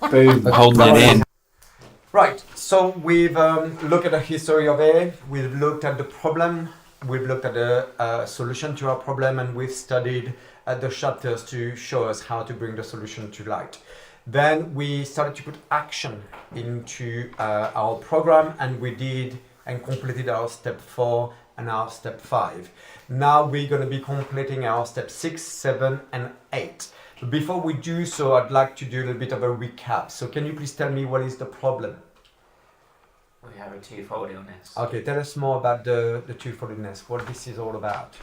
Boom. Holding it in. Right, so we've looked at the history of A, we've looked at the problem, we've looked at the solution to our problem, and we've studied the chapters to show us how to bring the solution to light. Then we started to put action into our program, and we did and completed our step 4 and our step 5. Now we're going to be completing our step 6, 7, and 8. Before we do so, I'd like to do a little bit of a recap. So can you please tell me what is the problem? We have a twofold illness. Okay, tell us more about the twofold illness, what this is all about.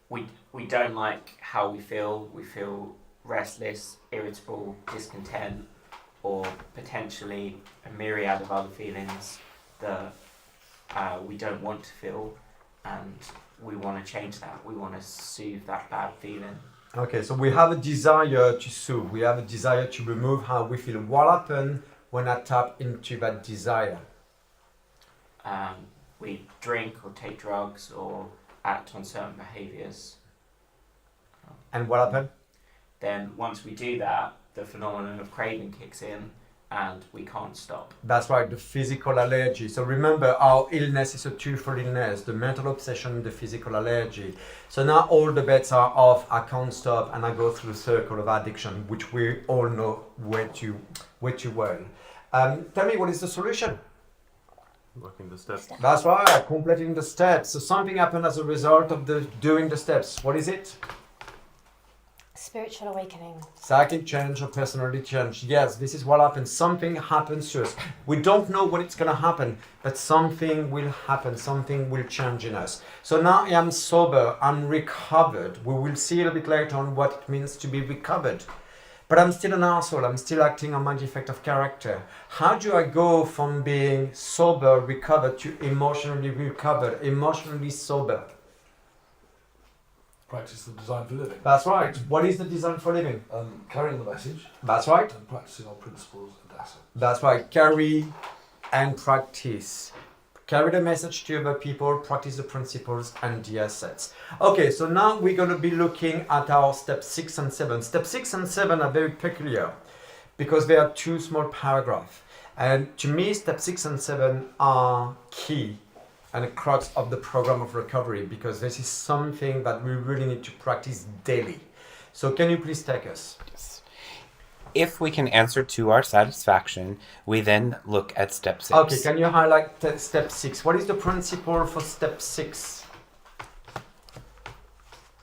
We don't like how we feel. We feel restless, irritable, discontent, or potentially a myriad of other feelings that we don't want to feel, and we want to change that. We want to soothe that bad feeling. Okay, so we have a desire to soothe. We have a desire to remove how we feel. What happens when I tap into that desire? We drink or take drugs or act on certain behaviours. And what happens? Then once we do that, the phenomenon of craving kicks in and we can't stop. That's right, the physical allergy. So remember, our illness is a twofold illness, the mental obsession, the physical allergy. So now all the bets are off, I can't stop, and I go through the circle of addiction, which we all know way too well. Tell me, what is the solution? Working the steps. That's right, completing the steps. So something happened as a result of doing the steps. What is it? Spiritual awakening. Psychic change or personality change. Yes, this is what happens. Something happens to us. We don't know when it's going to happen, but something will happen. Something will change in us. So now I am sober. I'm recovered. We will see a little bit later on what it means to be recovered. But I'm still an arsehole. I'm still acting on my defect of character. How do I go from being sober, recovered, to emotionally recovered, emotionally sober? Practice the design for living. That's right. What is the design for living? Carrying the message. That's right. And practicing our principles and assets. That's right. Carry and practice. Carry the message to other people, practice the principles and the assets. Okay, so now we're going to be looking at our step 6 and 7. Step 6 and 7 are very peculiar because they are two small paragraphs. And to me, step 6 and 7 are key and the crux of the program of recovery, because this is something that we really need to practice daily. So can you please take us? If we can answer to our satisfaction, we then look at step 6. Okay, can you highlight step 6? What is the principle for step 6?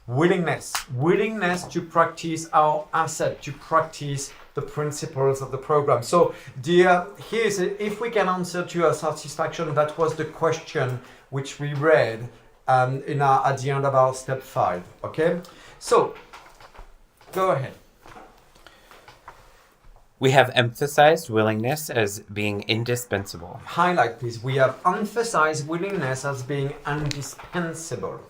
Willingness. Willingness to practice our asset, to practice the principles of the program. So, here's if we can answer to our satisfaction, that was the question which we read at the end of our step 5. Okay? So, go ahead. We have emphasized willingness as being indispensable. Highlight, please. We have emphasized willingness as being indispensable.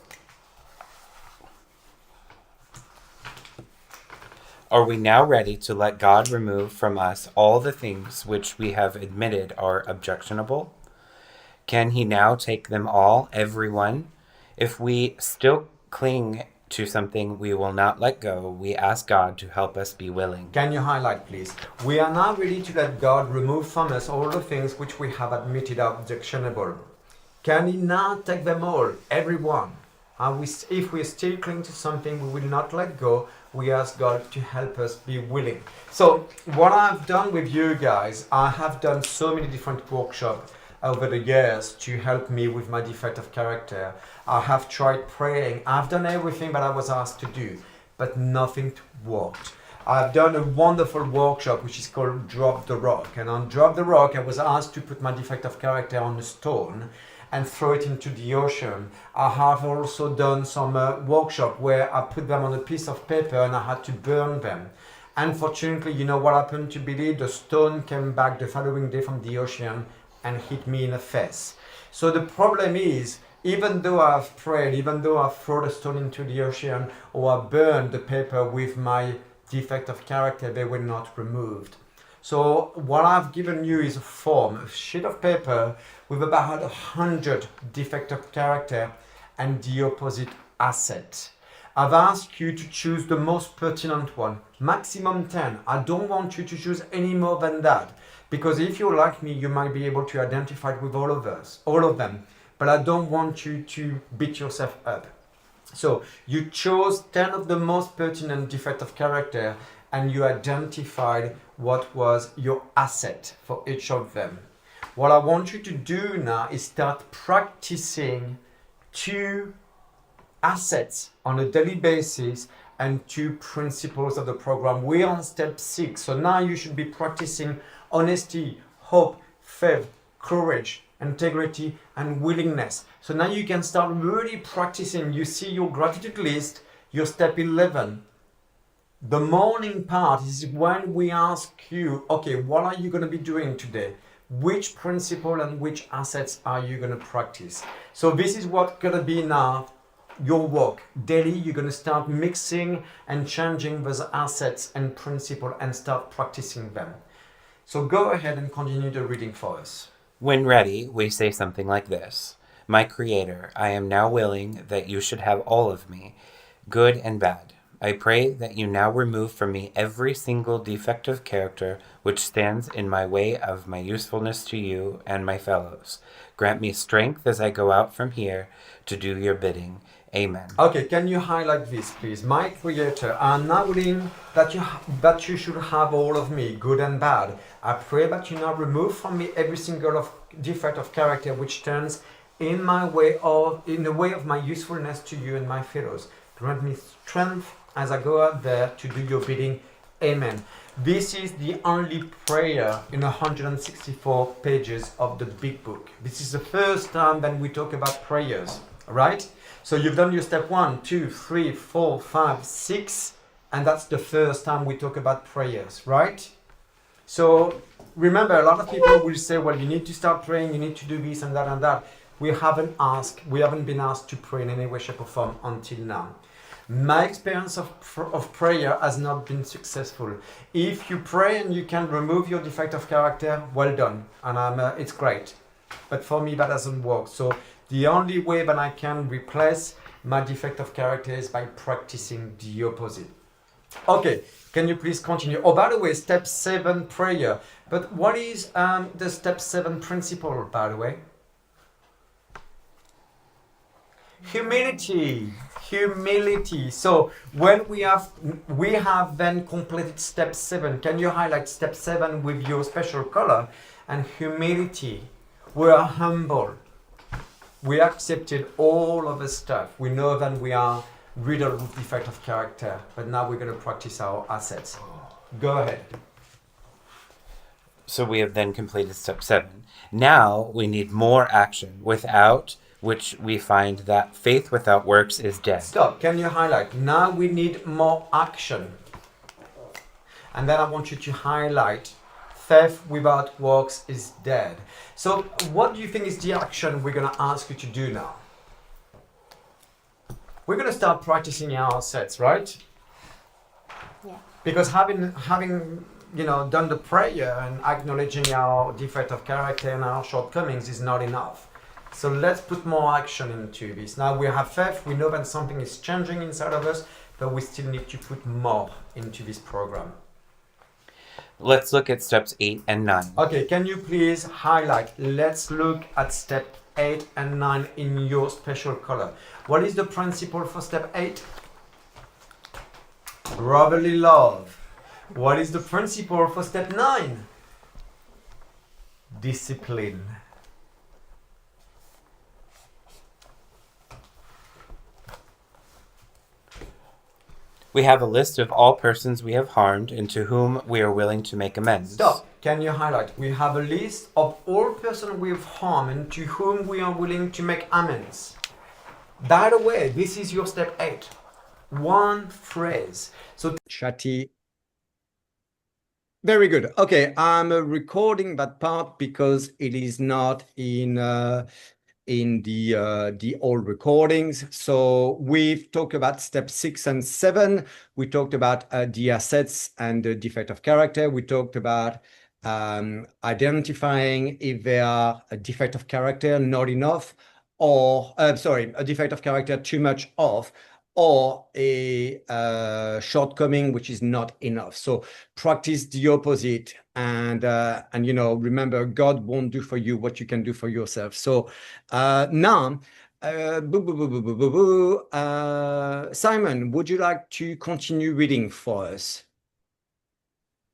Are we now ready to let God remove from us all the things which we have admitted are objectionable? Can He now take them all, every one? If we still cling to something we will not let go, we ask God to help us be willing. Can you highlight, please? We are now ready to let God remove from us all the things which we have admitted are objectionable. Can He now take them all, every one? If we still cling to something we will not let go, we ask God to help us be willing. So what I've done with you guys, I have done so many different workshops over the years to help me with my defect of character. I have tried praying. I've done everything that I was asked to do, but nothing worked. I've done a wonderful workshop which is called Drop the Rock. And on Drop the Rock, I was asked to put my defect of character on a stone and throw it into the ocean. I have also done some workshop where I put them on a piece of paper and I had to burn them. Unfortunately, you know what happened to Billy? The stone came back the following day from the ocean and hit me in the face. So the problem is, even though I've prayed, even though I've thrown the stone into the ocean or I burned the paper with my defect of character, they were not removed. So what I've given you is a form, a sheet of paper with about 100 defect of character and the opposite asset. I've asked you to choose the most pertinent one. maximum 10. I don't want you to choose any more than that. Because if you're like me, you might be able to identify with all of them. But I don't want you to beat yourself up. So you chose 10 of the most pertinent defects of character and you identified what was your asset for each of them. What I want you to do now is start practicing 2 assets on a daily basis and 2 principles of the program. We're on step 6. So now you should be practicing honesty, hope, faith, courage, integrity, and willingness. So now you can start really practicing. You see your gratitude list, your step 11. The morning part is when we ask you, okay, what are you going to be doing today? Which principle and which assets are you going to practice? So this is what's going to be now your work. Daily, you're going to start mixing and changing those assets and principles and start practicing them. So go ahead and continue the reading for us. When ready, we say something like this. My Creator, I am now willing that you should have all of me, good and bad. I pray that you now remove from me every single defect of character which stands in my way of my usefulness to you and my fellows. Grant me strength as I go out from here to do your bidding. Amen. Okay, can you highlight this, please? My Creator, I am now willing that you should have all of me, good and bad. I pray that you now remove from me every single defect of character which stands in the way of my usefulness to you and my fellows. Grant me strength as I go out there to do your bidding. Amen. This is the only prayer in 164 pages of the big book. This is the first time that we talk about prayers, right? So you've done your step 1, 2, 3, 4, 5, 6, and that's the first time we talk about prayers, right? So remember, a lot of people will say, well, you need to start praying, you need to do this and that and that. We haven't been asked to pray in any way, shape or form until now. My experience of prayer has not been successful. If you pray and you can remove your defect of character, well done, and it's great. But for me, that doesn't work. So the only way that I can replace my defect of character is by practicing the opposite. Okay, can you please continue? Oh, by the way, step 7 prayer. But what is the step 7 principle, by the way? Humility. So when we have then completed step 7. Can you highlight step 7 with your special color? And humility. We are humble. We accepted all of the stuff. We know that we are riddled with defect of character, but now we're going to practice our assets. Go ahead. So we have then completed step 7. Now we need more action, without which we find that faith without works is dead. Stop. Can you highlight? Now we need more action. And then I want you to highlight faith without works is dead. So what do you think is the action we're going to ask you to do now? We're going to start practicing our sets, right? Yeah. Because having done the prayer and acknowledging our defect of character and our shortcomings is not enough. So let's put more action into this. Now we have faith, we know that something is changing inside of us, but we still need to put more into this program. Let's look at steps 8 and 9. Okay, can you please highlight? Let's look at step 8 and 9 in your special color. What is the principle for step 8? Brotherly love. What is the principle for step 9? Discipline. We have a list of all persons we have harmed and to whom we are willing to make amends. Stop. Can you highlight? We have a list of all persons we have harmed and to whom we are willing to make amends. By the way, this is your step 8. One phrase. So chatty. Very good. Okay, I'm recording that part because it is not in the old recordings. So we've talked about step 6 and 7. We talked about the assets and the defect of character. We talked about identifying if they are a defect of character not enough, or a defect of character too much of, or a shortcoming which is not enough. So practice the opposite, and you know, remember, God won't do for you what you can do for yourself. So now, Simon, would you like to continue reading for us?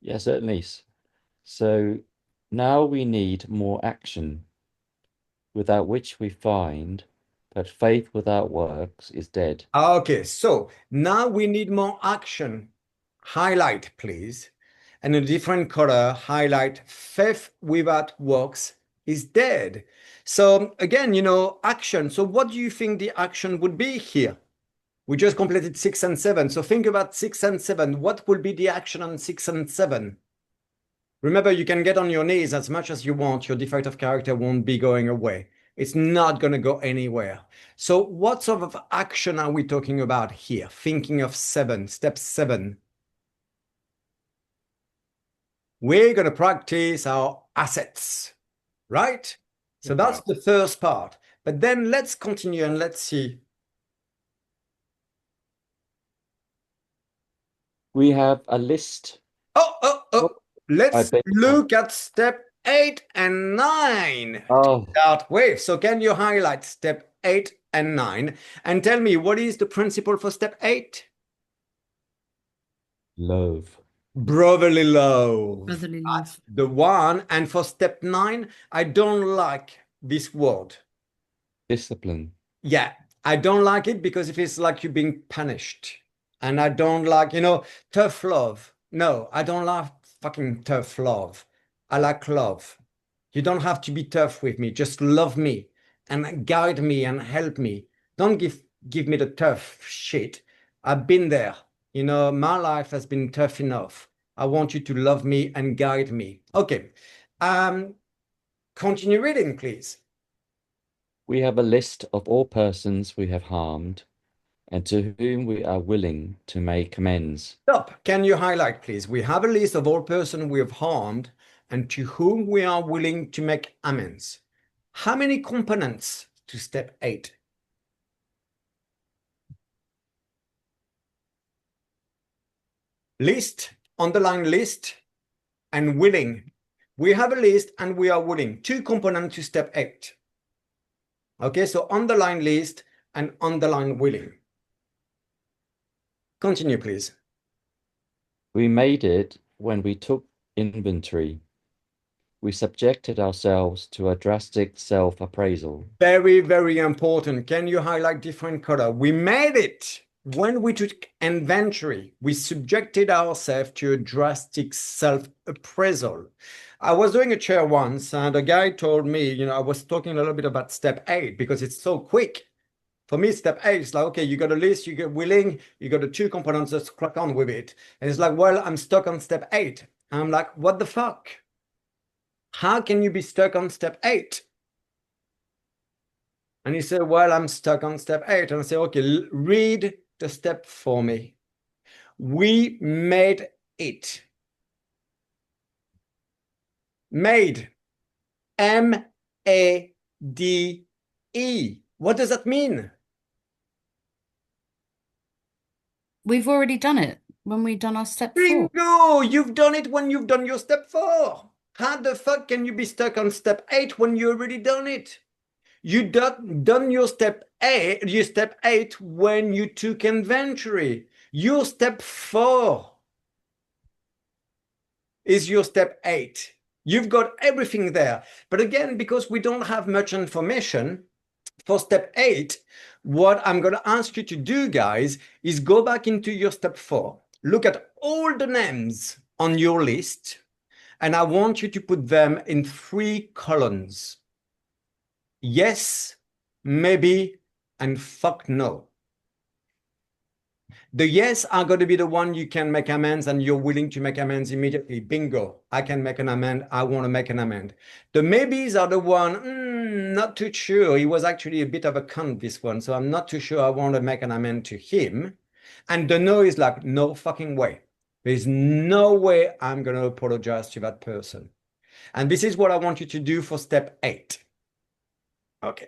Yeah, certainly. So now we need more action, without which we find that faith without works is dead. Okay, so now we need more action. Highlight, please. And a different color, highlight faith without works is dead. So again, you know, action. So what do you think the action would be here? We just completed 6 and 7. So think about 6 and 7. What will be the action on 6 and 7? Remember, you can get on your knees as much as you want. Your defect of character won't be going away. It's not going to go anywhere. So what sort of action are we talking about here? Thinking of 7, step 7. We're going to practice our assets, right? So that's the first part. But then let's continue and let's see. We have a list. Oh. Let's beg your look at step 8 and 9 Oh, to start with. So can you highlight step 8 and 9 and tell me what is the principle for step 8? love. Brotherly love. Brotherly That's love. the one. And for step 9, I don't like this word. Discipline. Yeah, I don't like it because it feels like you're being punished. And I don't like, you know, tough love. No, I don't like fucking tough love. I like love. You don't have to be tough with me. Just love me and guide me and help me. Don't give me the tough shit. I've been there. You know, my life has been tough enough. I want you to love me and guide me. Okay. Continue reading, please. We have a list of all persons we have harmed and to whom we are willing to make amends. Stop. Can you highlight, please? We have a list of all persons we have harmed and to whom we are willing to make amends. How many components to step 8? List, underline list, and willing. We have a list and we are willing. 2 components to step 8. Okay, so underline list and underline willing. Continue, please. We made it when we took inventory. We subjected ourselves to a drastic self-appraisal. Very, very important. Can you highlight different color? We made it when we took inventory. We subjected ourselves to a drastic self-appraisal. I was doing a chair once and a guy told me, you know, I was talking a little bit about step 8 because it's so quick. For me, step 8 is like, okay, you got a list, you get willing, you got the 2 components, just crack on with it. And it's like, well, I'm stuck on step 8. And I'm like, what the fuck? How can you be stuck on step 8? And he said, well, I'm stuck on step 8. And I said, okay, read the step for me. We made it. Made. M-A-D-E. What does that mean? We've already done it when we've done our step 4. Bingo! You've done it when you've done your step 4. How the fuck can you be stuck on step 8 when you already done it? You done your step 8 when you took inventory. Your step 4 is your step 8. You've got everything there. But again, because we don't have much information for step 8, what I'm going to ask you to do, guys, is go back into your step 4. Look at all the names on your list. And I want you to put them in 3 columns. Yes, maybe, and fuck no. The yes are going to be the one you can make amends and you're willing to make amends immediately. Bingo, I can make an amend. I want to make an amend. The maybes are the one, not too sure. He was actually a bit of a cunt, this one. So I'm not too sure I want to make an amend to him. And the no is like, no fucking way. There's no way I'm going to apologize to that person. And this is what I want you to do for step 8. Okay.